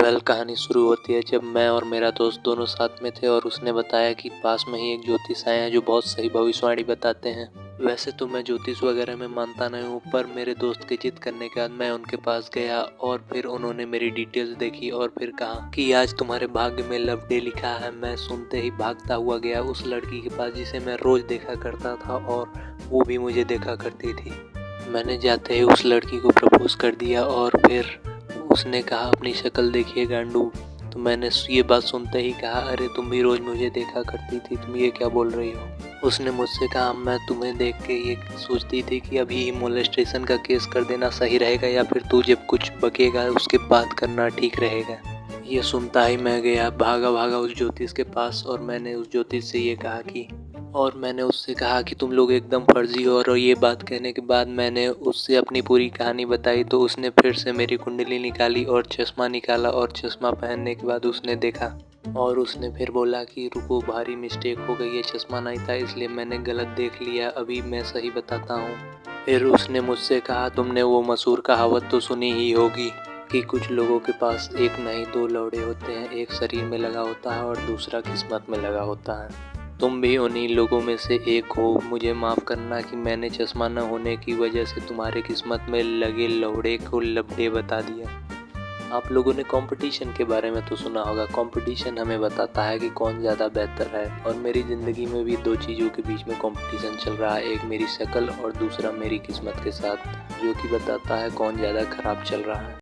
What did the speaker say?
Well कहानी शुरू होती है जब मैं और मेरा दोस्त दोनों साथ में थे और उसने बताया कि पास में ही एक ज्योतिष आए हैं जो बहुत सही भविष्यवाणी बताते हैं। वैसे तो मैं ज्योतिष वगैरह में मानता नहीं हूँ, पर मेरे दोस्त की जिद करने के बाद मैं उनके पास गया और फिर उन्होंने मेरी डिटेल्स देखी और फिर कहा कि आज तुम्हारे भाग्य में लव डे लिखा है। मैं सुनते ही भागता हुआ गया उस लड़की के पास जिसे मैं रोज देखा करता था और वो भी मुझे देखा करती थी। मैंने जाते ही उस लड़की को प्रपोज कर दिया और फिर उसने कहा अपनी शक्ल देखिए गांडू। तो मैंने ये बात सुनते ही कहा अरे तुम भी रोज मुझे देखा करती थी, तुम ये क्या बोल रही हो। उसने मुझसे कहा मैं तुम्हें देख के ये सोचती थी कि अभी ही मोलेस्टेशन का केस कर देना सही रहेगा या फिर तू जब कुछ बकेगा उसके बाद करना ठीक रहेगा। ये सुनता ही मैं गया भागा भागा उस ज्योतिष के पास और मैंने उस ज्योतिष से उससे कहा कि तुम लोग एकदम फर्जी हो। और ये बात कहने के बाद मैंने उससे अपनी पूरी कहानी बताई तो उसने फिर से मेरी कुंडली निकाली और चश्मा निकाला और चश्मा पहनने के बाद उसने देखा और उसने फिर बोला कि रुको भारी मिस्टेक हो गई, ये चश्मा नहीं था इसलिए मैंने गलत देख लिया, अभी मैं सही बताता हूँ। फिर उसने मुझसे कहा तुमने वो मशहूर कहावत तो सुनी ही होगी कि कुछ लोगों के पास एक नहीं दो लौड़े होते हैं, एक शरीर में लगा होता है और दूसरा किस्मत में लगा होता है। तुम भी उन्हीं लोगों में से एक हो। मुझे माफ़ करना कि मैंने चश्मा न होने की वजह से तुम्हारे किस्मत में लगे लौड़े को लबड़े बता दिया। आप लोगों ने कंपटीशन के बारे में तो सुना होगा। कंपटीशन हमें बताता है कि कौन ज़्यादा बेहतर है और मेरी ज़िंदगी में भी दो चीज़ों के बीच में कंपटीशन चल रहा है, एक मेरी शक्ल और दूसरा मेरी किस्मत के साथ, जो कि बताता है कौन ज़्यादा खराब चल रहा है।